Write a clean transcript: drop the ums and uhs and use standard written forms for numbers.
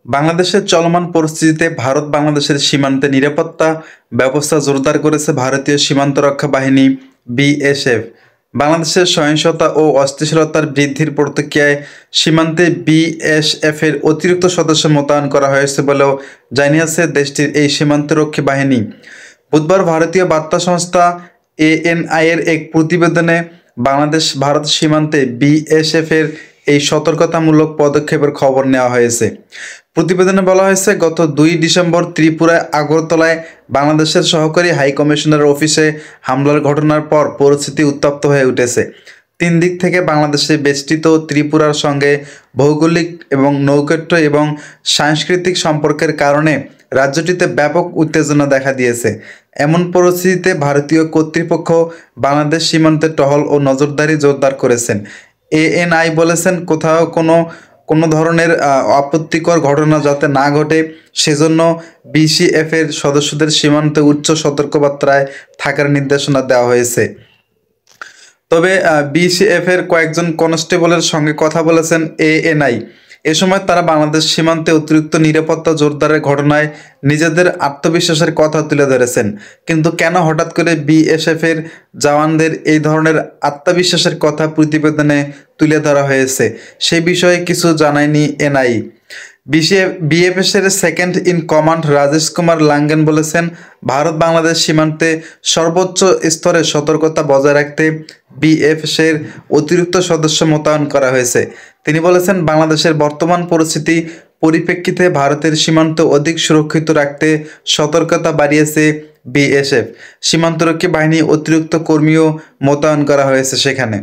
বাংলাদেশের চলমান পরিস্থিতিতে ভারত বাংলাদেশের সীমান্তে নিরাপত্তা ব্যবস্থা জোরদার করেছে ভারতীয় সীমান্ত রক্ষা বাহিনী বিএসএফ। বাংলাদেশের সহিংসতা ও অস্থিতিশীলতার বৃদ্ধির প্রতিক্রিয়ায় সীমান্তে বিএসএফের অতিরিক্ত সদস্য মোতায়েন করা হয়েছে বলেও জানিয়েছে দেশটির এই সীমান্তরক্ষী বাহিনী। বুধবার ভারতীয় বার্তা সংস্থা এএনআই এর এক প্রতিবেদনে ভারত সীমান্তে বিএসএফের এই সতর্কতামূলক পদক্ষেপের খবর নেওয়া হয়েছে। প্রতিবেদনে বলা হয়েছে, গত 2 ডিসেম্বর ত্রিপুরায় আগরতলায় বাংলাদেশের সহকারী হাই কমিশনারের অফিসে হামলার ঘটনার পর পরিস্থিতি উত্তপ্ত হয়ে উঠেছে। 3 দিক থেকে বাংলাদেশে বেষ্টিত ত্রিপুরার সঙ্গে ভৌগোলিক এবং নৌকট্য এবং সাংস্কৃতিক সম্পর্কের কারণে রাজ্যটিতে ব্যাপক উত্তেজনা দেখা দিয়েছে। এমন পরিস্থিতিতে ভারতীয় কর্তৃপক্ষ বাংলাদেশ সীমান্তে টহল ও নজরদারি জোরদার করেছেন। এএনআই বলেছেন, কোথাও কোনো ধরনের আপত্তিকর ঘটনা যাতে না ঘটে সেজন্য বিসিএফ এর সদস্যদের সীমান্তে উচ্চ সতর্কবার্তায় থাকার নির্দেশনা দেওয়া হয়েছে। তবে বিসিএফ এর কয়েকজন কনস্টেবলের সঙ্গে কথা বলেছেন এএনআই। এ সময় তারা বাংলাদেশ সীমান্তে অতিরিক্ত নিরাপত্তা জোরদারের ঘটনায় নিজেদের আত্মবিশ্বাসের কথা তুলে ধরেছেন। কিন্তু কেন হঠাৎ করে বিএসএফ এর জওয়ানদের এই ধরনের আত্মবিশ্বাসের কথা প্রতিবেদনে তুলে ধরা হয়েছে সেই বিষয়ে কিছু জানায়নি এনআই। বিএসএফ এর second in command Rajesh Kumar Langen বলেছেন, ভারত বাংলাদেশ সীমান্তে সর্বোচ্চ স্তরে সতর্কতা বজায় রাখতে বিএসএফ এর অতিরিক্ত সদস্য মোতায়েন করা হয়েছে। তিনি বলেছেন, বাংলাদেশের বর্তমান পরিস্থিতি পরিপ্রেক্ষিতে ভারতের সীমান্ত অধিক সুরক্ষিত রাখতে সতর্কতা বাড়িয়েছে বিএসএফ। সীমান্তরক্ষী বাহিনী অতিরিক্ত কর্মীও মোতায়েন করা হয়েছে সেখানে।